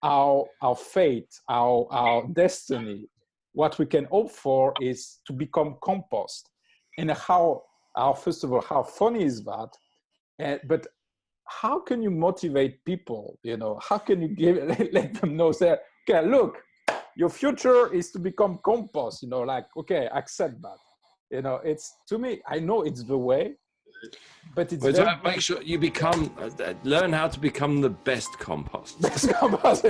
our fate, our destiny, what we can hope for is to become compost. And first of all, how funny is that? But how can you motivate people? How can you let them know, say, okay, look, your future is to become compost, okay, accept that. It's, to me, I know it's the way, but it's very make sure you become, learn how to become the best compost. Best compost.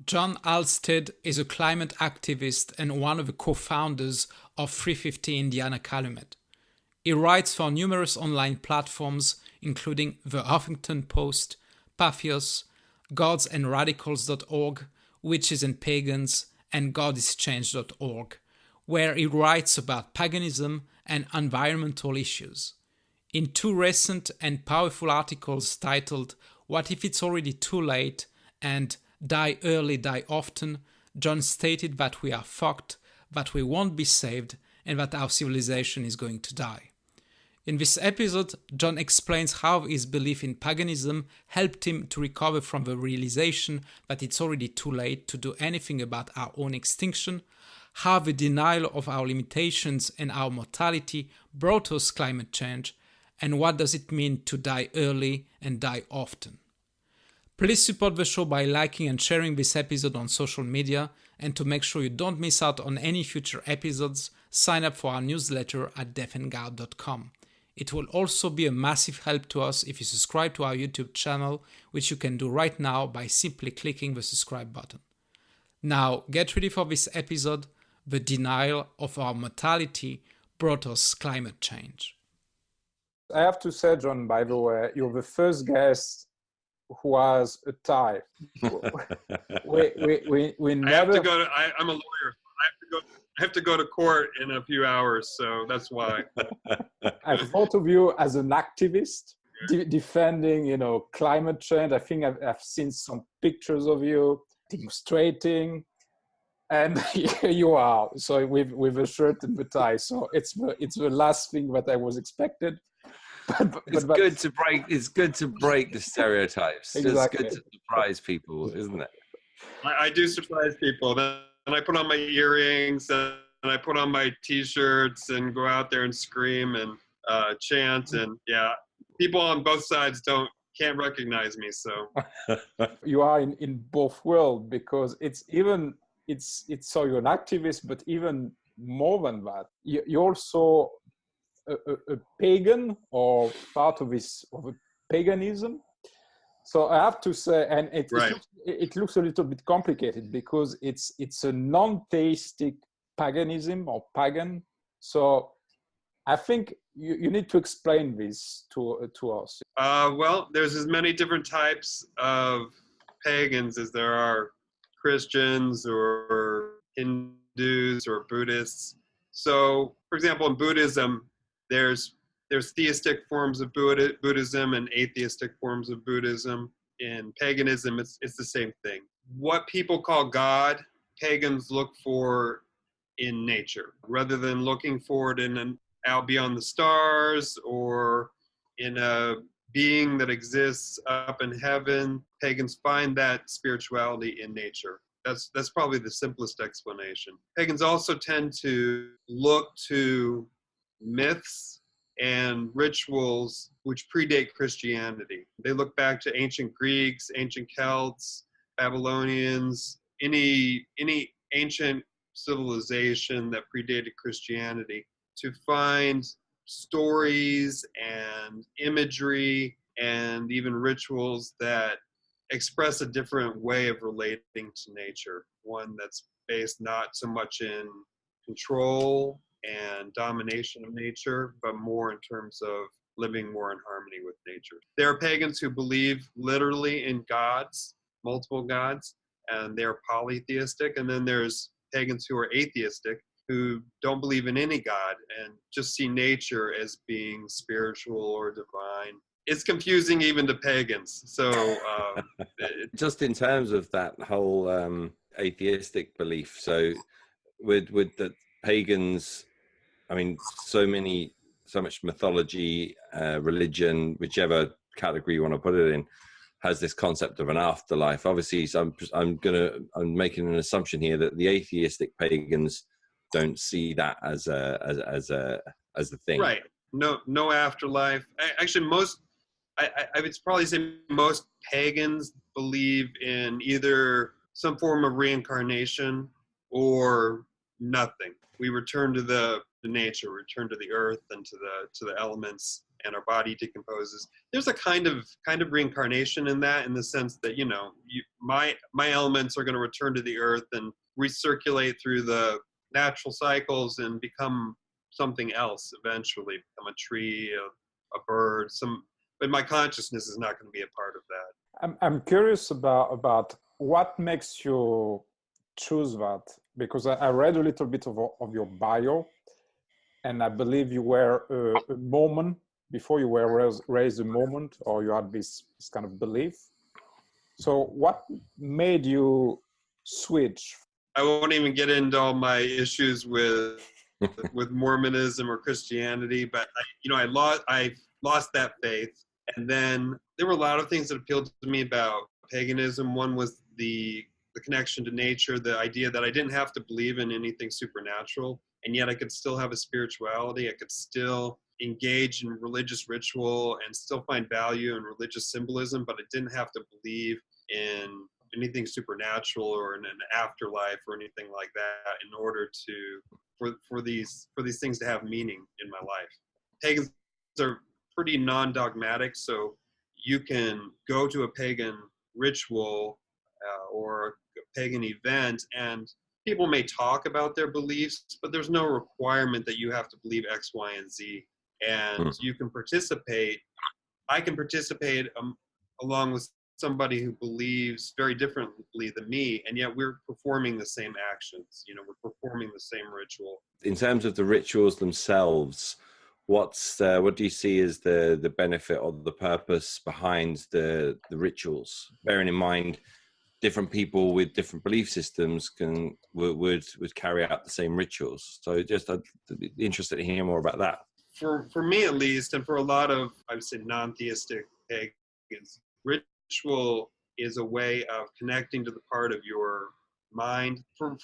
John Halstead is a climate activist and one of the co-founders of 350 Indiana-Calumet. He writes for numerous online platforms, including the Huffington Post, Patheos, godsandradicals.org, Witches and Pagans, and godischanged.org, where he writes about paganism and environmental issues. In two recent and powerful articles titled "What If It's Already Too Late?" and "Die Early, Die Often," John stated that we are fucked, that we won't be saved, and that our civilization is going to die. In this episode, John explains how his belief in paganism helped him to recover from the realization that it's already too late to do anything about our own extinction, how the denial of our limitations and our mortality brought us climate change, and what does it mean to die early and die often. Please support the show by liking and sharing this episode on social media, and to make sure you don't miss out on any future episodes, sign up for our newsletter at deafandgout.com. It will also be a massive help to us if you subscribe to our YouTube channel, which you can do right now by simply clicking the subscribe button. Now, get ready for this episode. The denial of our mortality brought us climate change. I have to say, John, by the way, you're the first guest who has a tie. we never... I have to go to, I'm a lawyer. I have to go to court in a few hours, so that's why. I thought of you as an activist defending, climate change. I think I've seen some pictures of you demonstrating, and here you are. So with a shirt and the tie. So it's the last thing that I was expected. It's good to break the stereotypes. Exactly. It's good to surprise people, isn't it? I do surprise people. Then I put on my earrings and I put on my T-shirts and go out there and scream and chant. And yeah, people on both sides can't recognize me. So you are in both worlds, because it's so you're an activist, but even more than that, you're also a pagan, or part of a paganism. So I have to say, and it looks a little bit complicated, because it's a non-theistic paganism or pagan. So I think you need to explain this to us. Well, there's as many different types of pagans as there are Christians or Hindus or Buddhists. So, for example, in Buddhism, there's theistic forms of Buddhism and atheistic forms of Buddhism. In paganism, it's the same thing. What people call God, pagans look for in nature, rather than looking for it out beyond the stars or in a being that exists up in heaven. Pagans find that spirituality in nature. That's probably the simplest explanation. Pagans also tend to look to myths and rituals which predate Christianity. They look back to ancient Greeks, ancient Celts, Babylonians, any ancient civilization that predated Christianity, to find stories and imagery and even rituals that express a different way of relating to nature, one that's based not so much in control and domination of nature, but more in terms of living more in harmony with nature. There are pagans who believe literally in gods, multiple gods, and they're polytheistic. And then there's pagans who are atheistic, who don't believe in any god and just see nature as being spiritual or divine. It's confusing even to pagans. So just in terms of that whole atheistic belief, so with the pagans, I mean, so much mythology, religion, whichever category you want to put it in, has this concept of an afterlife. Obviously, so I'm making an assumption here that the atheistic pagans don't see that as a thing. Right. No afterlife. Actually, I would probably say most pagans believe in either some form of reincarnation or nothing. We return to the nature, return to the earth and to the elements, and our body decomposes. There's a kind of reincarnation in that, in the sense that, you know, my elements are going to return to the earth and recirculate through the natural cycles and become something else eventually, become a tree, a bird, but my consciousness is not going to be a part of that. I'm curious about what makes you choose that, because I read a little bit of your bio, and I believe you were a Mormon before you were raised a Mormon, or you had this kind of belief. So what made you switch? I won't even get into all my issues with Mormonism or Christianity, but I lost that faith. And then there were a lot of things that appealed to me about paganism. One was the connection to nature, the idea that I didn't have to believe in anything supernatural, and yet I could still have a spirituality. I could still engage in religious ritual and still find value in religious symbolism, but I didn't have to believe in anything supernatural or in an afterlife or anything like that in order for these things to have meaning in my life. Pagans are pretty non-dogmatic, so you can go to a pagan ritual or a pagan event, and people may talk about their beliefs, but there's no requirement that you have to believe X, Y, and Z. And you can participate. I can participate along with somebody who believes very differently than me, and yet we're performing the same actions. You know, we're performing the same ritual. In terms of the rituals themselves, what do you see as the benefit or the purpose behind the rituals? Bearing in mind, different people with different belief systems would carry out the same rituals. So just I'd be interested to hear more about that. For me at least, and for a lot of, I would say, non-theistic pagans, ritual is a way of connecting to the part of your mind. For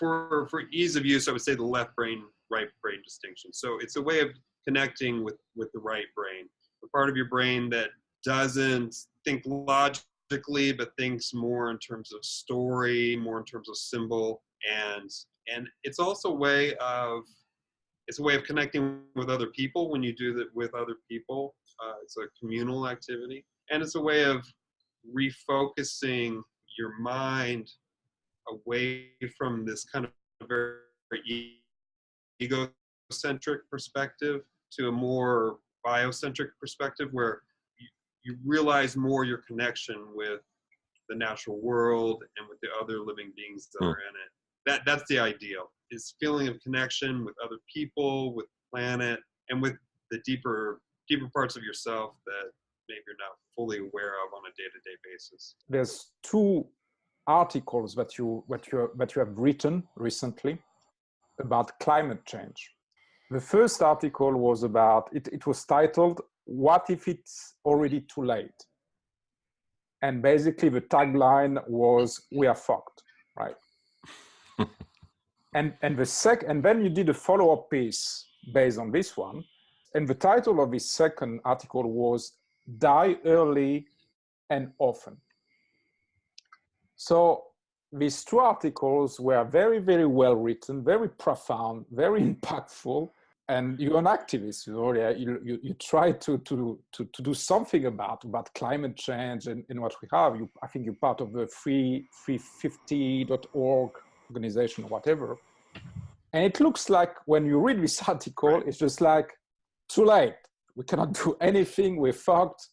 ease of use, I would say the left brain, right brain distinction. So it's a way of connecting with the right brain, the part of your brain that doesn't think logically, but thinks more in terms of story, more in terms of symbol, and it's also a way of connecting with other people. When you do that with other people, it's a communal activity, and it's a way of refocusing your mind away from this kind of very egocentric perspective to a more biocentric perspective, where you realize more your connection with the natural world and with the other living beings that are in it. That's the ideal, is feeling of connection with other people, with the planet, and with the deeper parts of yourself that maybe you're not fully aware of on a day-to-day basis. There's two articles that you have written recently about climate change. The first article was about it was titled "What if it's already too late?" And basically the tagline was "We are fucked," right? and then you did a follow-up piece based on this one, and the title of this second article was "Die Early and Often." So these two articles were very, very well written, very profound, very impactful. And you're an activist, you try to do something about climate change and what we have. I think you're part of the free350.org organization or whatever. And it looks like when you read this article, it's just like, too late. We cannot do anything. We're fucked.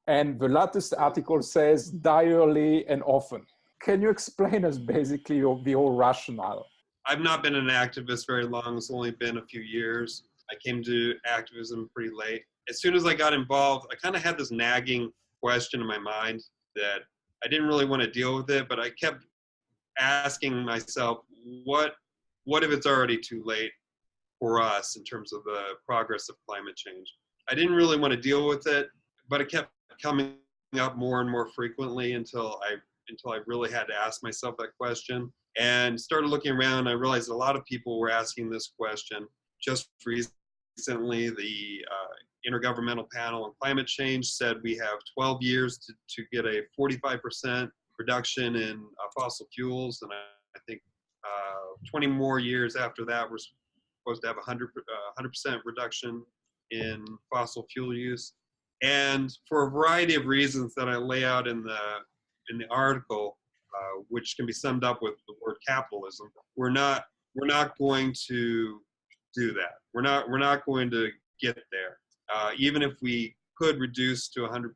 And the latest article says die early and often. Can you explain us basically the whole rationale? I've not been an activist very long. It's only been a few years. I came to activism pretty late. As soon as I got involved, I kind of had this nagging question in my mind that I didn't really want to deal with it, but I kept asking myself, what if it's already too late for us in terms of the progress of climate change? I didn't really want to deal with it, but it kept coming up more and more frequently until I really had to ask myself that question, and started looking around. I realized a lot of people were asking this question. Just recently, the Intergovernmental Panel on Climate Change said we have 12 years to get a 45% reduction in fossil fuels, and I think 20 more years after that, we're supposed to have 100% reduction in fossil fuel use. And for a variety of reasons that I lay out in the article, which can be summed up with the word capitalism, we're not going to do that. We're not going to get there. Even if we could reduce to 100%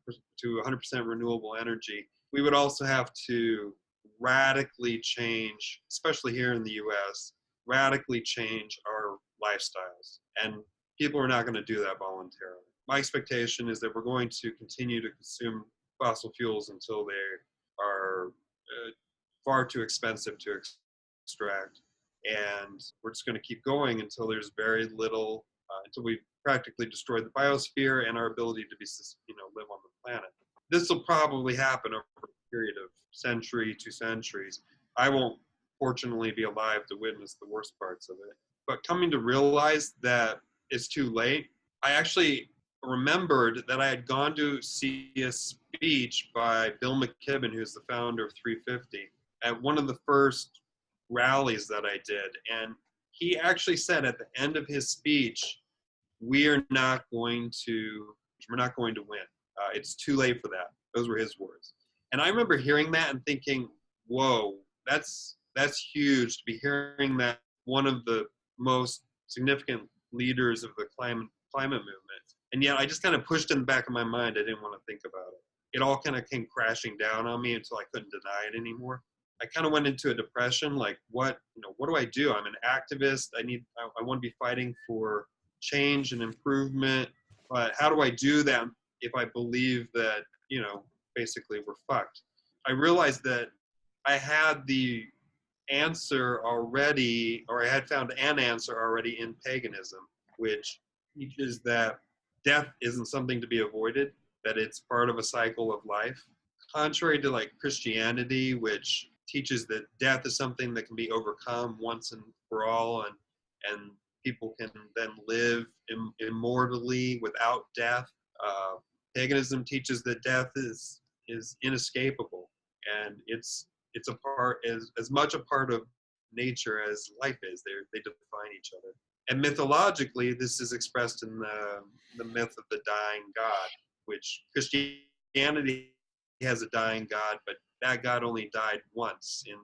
renewable energy, we would also have to radically change, especially here in the U.S., radically change our lifestyles. And people are not going to do that voluntarily. My expectation is that we're going to continue to consume fossil fuels until they are far too expensive to extract. And we're just going to keep going until there's very little, until we've practically destroyed the biosphere and our ability to live on the planet. This will probably happen over a period of century, 2 centuries. I won't, fortunately, be alive to witness the worst parts of it. But coming to realize that it's too late, I actually remembered that I had gone to see a speech by Bill McKibben, who's the founder of 350, at one of the first rallies that I did. And he actually said at the end of his speech, we're not going to win. It's too late for that. Those were his words. And I remember hearing that and thinking, whoa, that's huge to be hearing that one of the most significant leaders of the climate movement. And yet I just kind of pushed in the back of my mind. I didn't want to think about it. It all kind of came crashing down on me until I couldn't deny it anymore. I kind of went into a depression, like what do I do? I'm an activist. I want to be fighting for change and improvement, but how do I do that if I believe that, basically we're fucked? I realized that I had the answer already, or I had found an answer already in paganism, which teaches that death isn't something to be avoided, that it's part of a cycle of life. Contrary to Christianity, which teaches that death is something that can be overcome once and for all, and people can then live immortally without death. Paganism teaches that death is inescapable, and it's a part, as much a part of nature as life is. They define each other. And mythologically, this is expressed in the myth of the dying god, which Christianity has a dying god, but that god only died once. In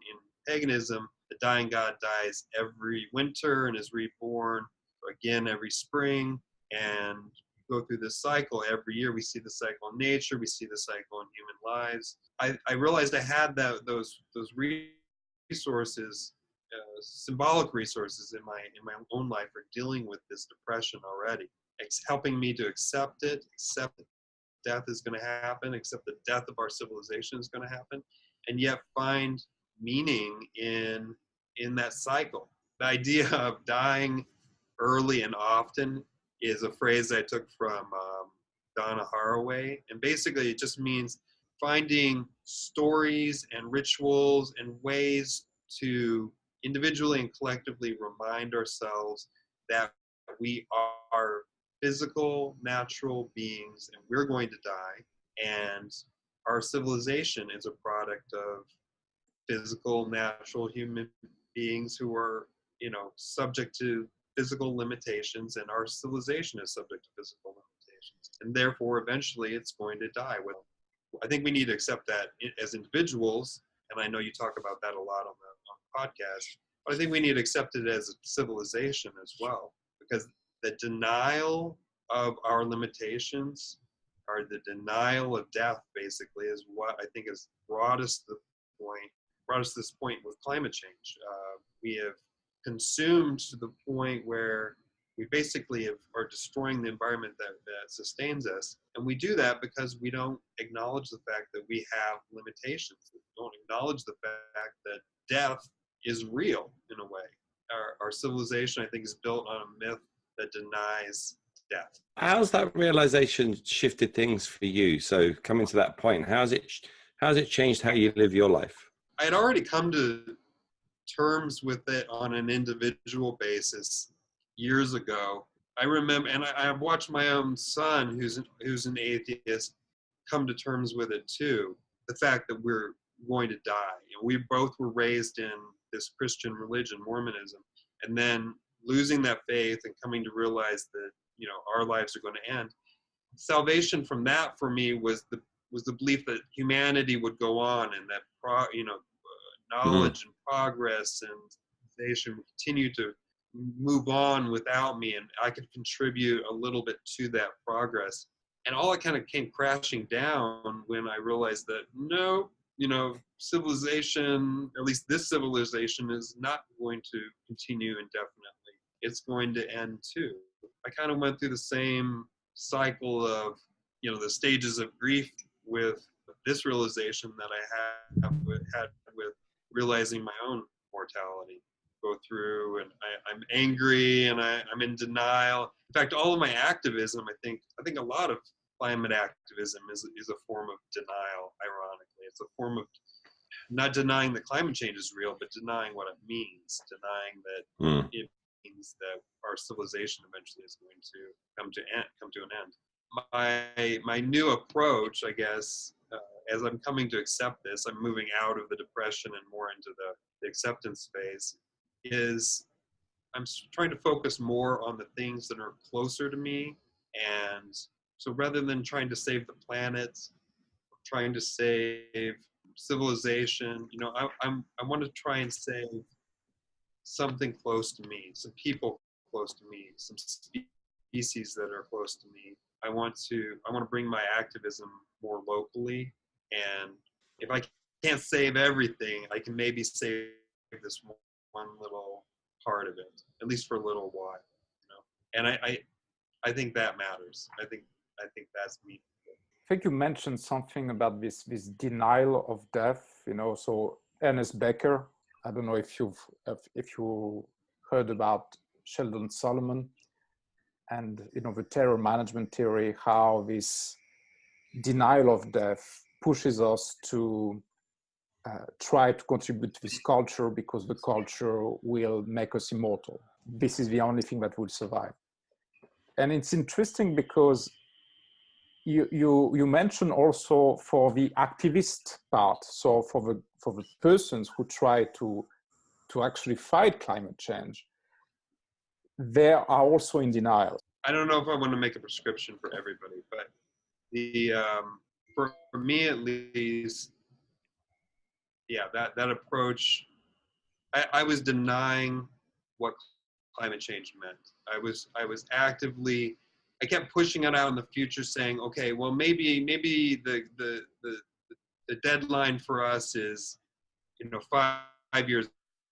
paganism, the dying god dies every winter and is reborn again every spring, and go through this cycle every year. We see the cycle in nature, we see the cycle in human lives. I realized I had those resources, symbolic resources in my own life for dealing with this depression already. It's helping me to accept it, accept that death is going to happen, accept the death of our civilization is going to happen, and yet find meaning in that cycle. The idea of dying early and often is a phrase I took from Donna Haraway, and basically it just means finding stories and rituals and ways to individually and collectively remind ourselves that we are physical, natural beings, and we're going to die, and our civilization is a product of physical, natural human beings who are, subject to physical limitations, and our civilization is subject to physical limitations, and therefore eventually it's going to die. I think we need to accept that as individuals, and I know you talk about that a lot on the podcast. But I think we need to accept it as a civilization as well, because the denial of our limitations, or the denial of death, basically, is what I think has brought us to this point with climate change. We have consumed to the point where we basically are destroying the environment that sustains us. And we do that because we don't acknowledge the fact that we have limitations. We don't acknowledge the fact that death is real in a way. Our civilization, I think, is built on a myth that denies death. How's that realization shifted things for you? So coming to that point, how's it changed how you live your life? I had already come to terms with it on an individual basis years ago. I remember, and I've watched my own son, who's an atheist, come to terms with it too. The fact that we're going to die. We both were raised in this Christian religion, Mormonism, and then losing that faith and coming to realize that our lives are going to end. Salvation from that for me was the belief that humanity would go on, and that knowledge and progress and civilization would continue to move on without me, and I could contribute a little bit to that progress. And all it kind of came crashing down when I realized that no, civilization, at least this civilization, is not going to continue indefinitely. It's going to end too. I kind of went through the same cycle of, the stages of grief with this realization that I had with realizing my own mortality. Go through, and I'm angry, and I'm in denial. In fact, all of my activism, I think a lot of climate activism is a form of denial. Ironically, it's a form of not denying that climate change is real, but denying what it means, denying that it means that our civilization eventually is going to come to an end. My new approach, I guess, as I'm coming to accept this, I'm moving out of the depression and more into the acceptance phase, is I'm trying to focus more on the things that are closer to me. And so rather than trying to save the planet, trying to save civilization, I want to try and save something close to me, some people close to me, some species that are close to me. I want to bring my activism more locally, and if I can't save everything, I can maybe save this one little part of it, at least for a little while, And I think that matters. I think that's me. I think you mentioned something about this denial of death. So Ernest Becker. I don't know if you heard about Sheldon Solomon and the terror management theory, how this denial of death pushes us to try to contribute to this culture, because the culture will make us immortal. This is the only thing that will survive. And it's interesting because you mentioned also for the activist part, so for the persons who try to actually fight climate change, they are also in denial. I don't know if I want to make a prescription for everybody, but for me at least, that approach, I was denying what climate change meant. I was actively, I kept pushing it out in the future, saying, okay, well maybe the deadline for us is 5 years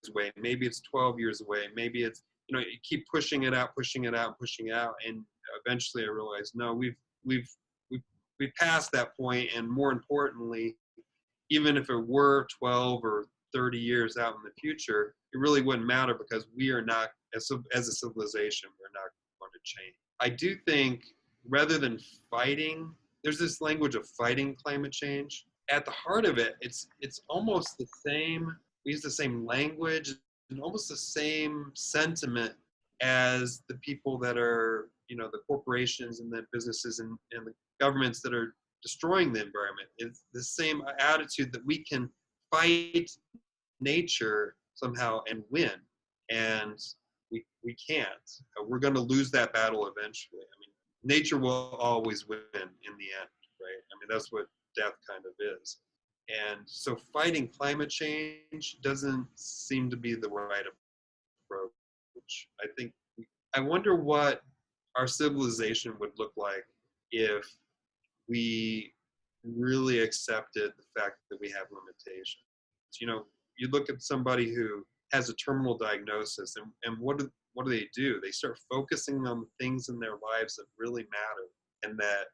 away. Maybe it's 12 years away. Maybe it's you keep pushing it out, and eventually I realized, no, we've passed that point, and more importantly, even if it were 12 or 30 years out in the future, it really wouldn't matter, because we are not, as a civilization, we're not going to change. I do think, rather than fighting, there's this language of fighting climate change. At the heart of it, it's almost the same. We use the same language and almost the same sentiment as the people that are, the corporations and the businesses and the governments that are destroying the environment. It's the same attitude that we can fight nature somehow and win, and we can't. We're going to lose that battle eventually. I mean, nature will always win in the end, right? I mean, that's what death kind of is. And so fighting climate change doesn't seem to be the right approach. I wonder what our civilization would look like if we really accepted the fact that we have limitations. You know, you look at somebody who has a terminal diagnosis, and what do they do? They start focusing on the things in their lives that really matter and that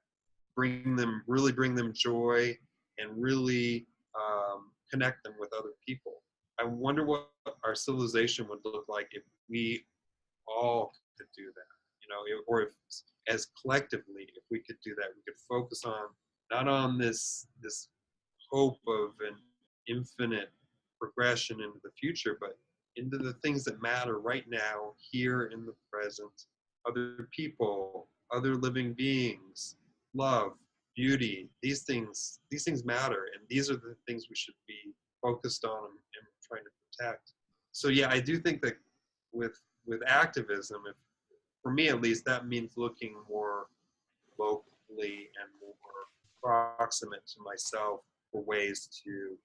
really bring them joy and really connect them with other people. I wonder what our civilization would look like if we all could do that, you know, or if as collectively, if we could do that, we could focus on not on this hope of an infinite progression into the future, but into the things that matter right now, here in the present, other people, other living beings, love, beauty, these things matter, and these are the things we should be focused on and trying to protect. So yeah, I do think that with activism, if, for me at least, that means looking more locally and more proximate to myself for ways to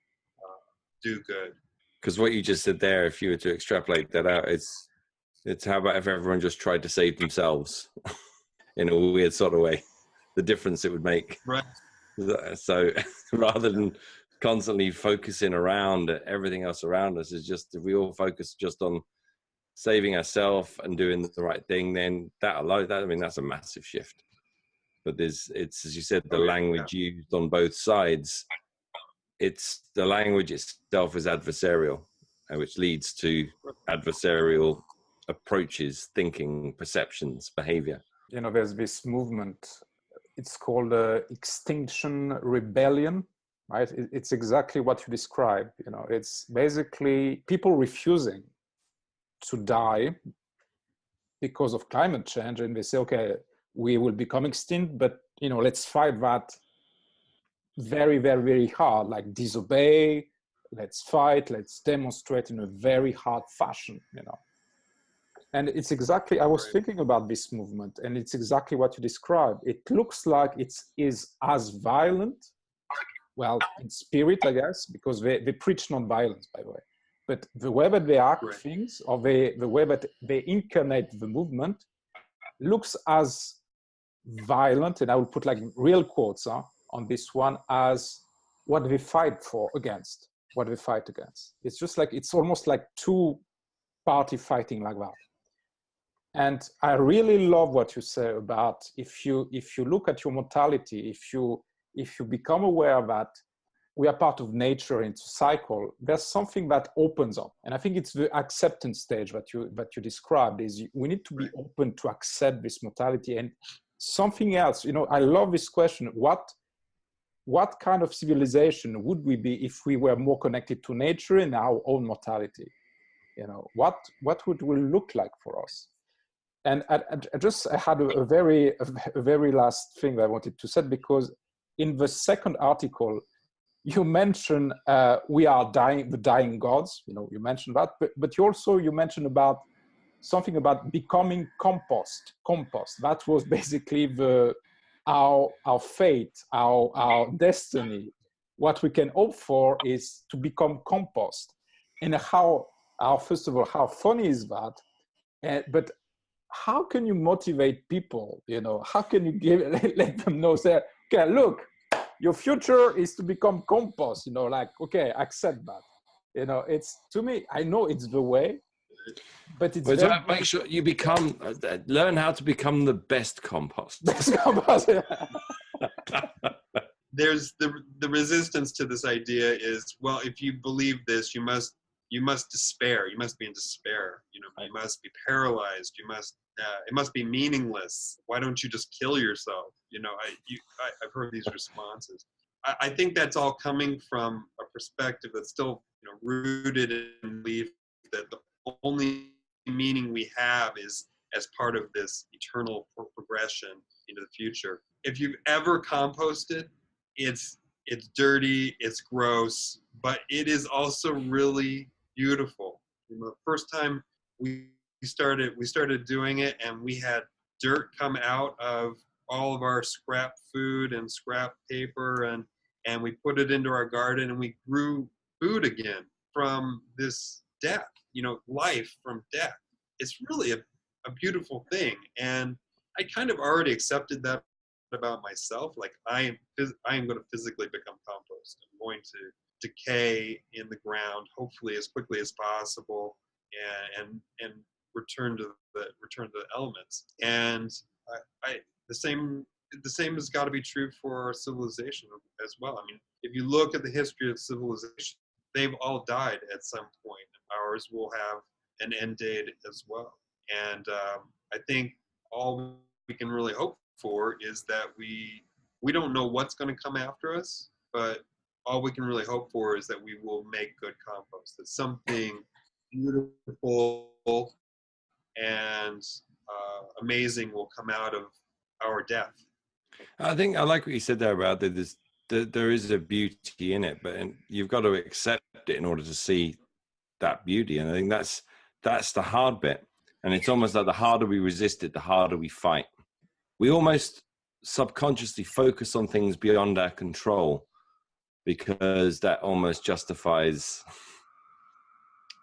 do good. Because what you just said there, if you were to extrapolate that out, it's how about if everyone just tried to save themselves in a weird sort of way, the difference it would make. Right. So rather than constantly focusing around everything else around us, is just if we all focus just on saving ourselves and doing the right thing, then that alone, I mean, that's a massive shift. But it's, as you said, the language used on both sides, it's the language itself is adversarial, which leads to adversarial approaches, thinking, perceptions, behavior. You know, there's this movement, it's called Extinction Rebellion, right? It's exactly what you described. You know, it's basically people refusing to die because of climate change, and they say, okay, we will become extinct, but you know, let's fight that very, very, very hard, like disobey, let's fight, let's demonstrate in a very hard fashion, you know. And it's exactly, I was thinking about this movement, and it's exactly what you described. It looks like it is as violent, well, in spirit, I guess, because they preach non-violence, by the way. But the way that they act things, or the way that they incarnate the movement, looks as violent, and I will put like real quotes on this one, as what they fight for against, what they fight against. It's just like, it's almost like two party fighting like that. And I really love what you say about if you look at your mortality, if you become aware that we are part of nature and it's a cycle, there's something that opens up. And I think it's the acceptance stage that you described, is we need to be open to accept this mortality. And something else, you know, I love this question, what kind of civilization would we be if we were more connected to nature and our own mortality? You know, what would we look like for us? And I had a very last thing that I wanted to say, because in the second article, you mentioned we are dying, the dying gods. You know, you mentioned that, but you mentioned about something about becoming compost. That was basically our fate, our destiny. What we can hope for is to become compost. And first of all, how funny is that? But how can you motivate people? You know, how can you let them know, say, okay, look, your future is to become compost, you know, like, okay, accept that. You know, it's, to me, I know it's the way, but it's very, make sure you become, learn how to become the best compost. Best compost. There's the resistance to this idea is, well, if you believe this, you must despair. You must be in despair. You know, you must be paralyzed. You must. It must be meaningless. Why don't you just kill yourself? You know, I've heard these responses. I think that's all coming from a perspective that's still, you know, rooted in belief that the only meaning we have is as part of this eternal progression into the future. If you've ever composted, it's dirty, it's gross, but it is also really beautiful. You know, the first time we started doing it, and we had dirt come out of all of our scrap food and scrap paper, and and we put it into our garden, and we grew food again from this death, life from death. It's really a beautiful thing. And I kind of already accepted that about myself. Like I am going to physically become compost. I'm going to decay in the ground, hopefully as quickly as possible, and return to the elements. And the same has got to be true for our civilization as well. I mean, if you look at the history of civilization, they've all died at some point. Ours will have an end date as well. And I think all we can really hope for is that we don't know what's going to come after us, but all we can really hope for is that we will make good compost, that something beautiful and amazing will come out of our death. I think I like what you said there about that there is a beauty in it, but you've got to accept it in order to see that beauty. And I think that's the hard bit. And it's almost like the harder we resist it, the harder we fight. We almost subconsciously focus on things beyond our control because that almost justifies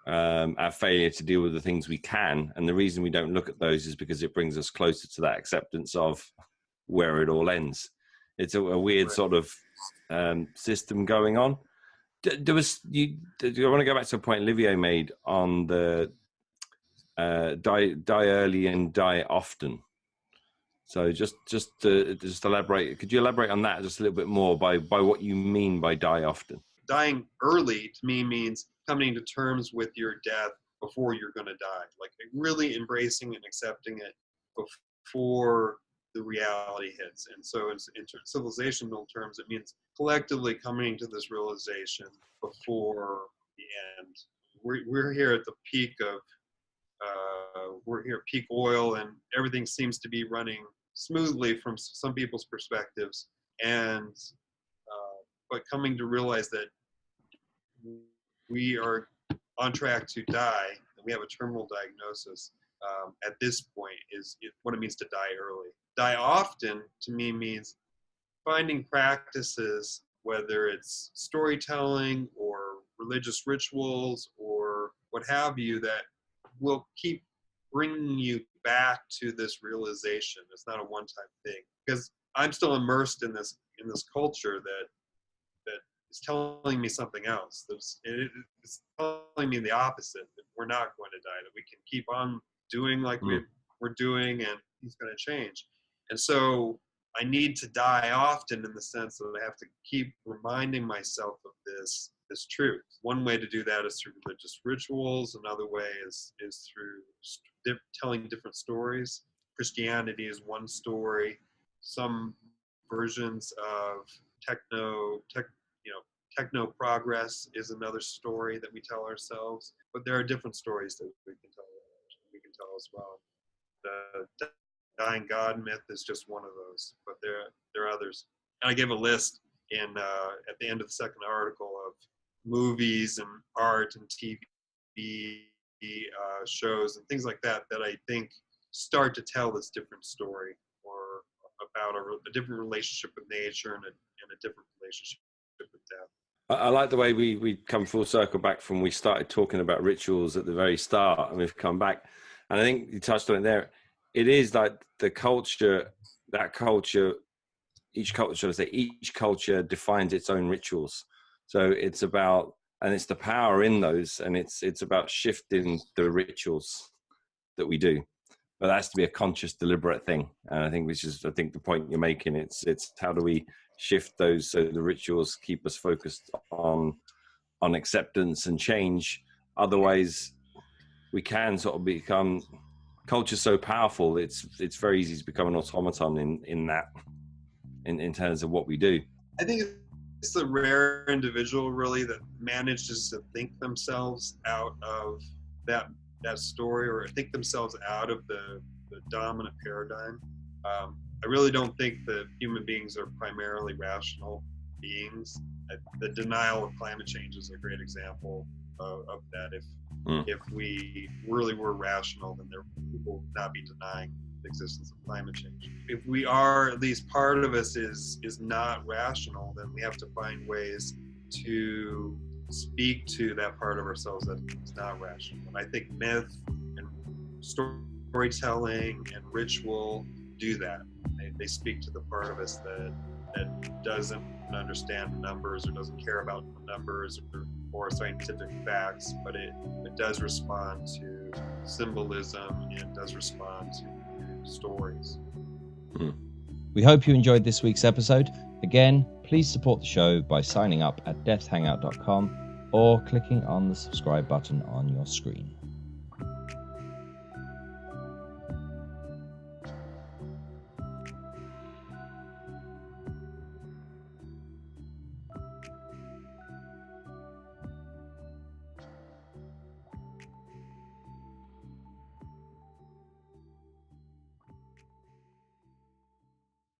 our failure to deal with the things we can. And the reason we don't look at those is because it brings us closer to that acceptance of where it all ends. It's a weird sort of system going on. I want to go back to a point Olivier made on the die early and die often. So just elaborate. Could you elaborate on that just a little bit more by what you mean by die often? Dying early to me means coming to terms with your death before you're going to die, like really embracing and accepting it before the reality hits. And so in civilizational terms, it means collectively coming to this realization before the end. We're here at the peak of we're here at peak oil, and everything seems to be running smoothly from some people's perspectives, and but coming to realize that we are on track to die, and we have a terminal diagnosis at this point is what it means to die early. Die often to me means finding practices, whether it's storytelling or religious rituals or what have you, that will keep bringing you back to this realization. It's not a one-time thing, because I'm still immersed in this culture that is telling me something else. It's telling me the opposite, that we're not going to die, that we can keep on doing like we're doing, and he's going to change. And so I need to die often, in the sense that I have to keep reminding myself of this truth. One way to do that is through religious rituals. Another way is through telling different stories. Christianity is one story. Some versions of techno progress is another story that we tell ourselves. But there are different stories that we can tell as well. The dying God myth is just one of those, but there are others. And I gave a list at the end of the second article of movies and art and TV shows and things like that I think start to tell this different story, or about a different relationship with nature and a different relationship with death. I like the way we come full circle back from we started talking about rituals at the very start, and we've come back. And I think you touched on it there. It is like each culture defines its own rituals. So it's about, and it's the power in those, and it's about shifting the rituals that we do. But that has to be a conscious, deliberate thing. And I think the point you're making. It's how do we shift those so the rituals keep us focused on acceptance and change. Otherwise, we can sort of become, culture's so powerful. It's very easy to become an automaton in terms of what we do. I think it's the rare individual really that manages to think themselves out of that story, or think themselves out of the dominant paradigm. I really don't think that human beings are primarily rational beings. The denial of climate change is a great example of that. If we really were rational, then people would not be denying the existence of climate change. If we are, at least part of us is not rational, then we have to find ways to speak to that part of ourselves that is not rational. And I think myth and storytelling and ritual do that. They speak to the part of us that doesn't understand numbers or doesn't care about numbers or scientific facts, but it does respond to symbolism and does respond to stories. We hope you enjoyed this week's episode. Again, please support the show by signing up at deathhangout.com or clicking on the subscribe button on your screen.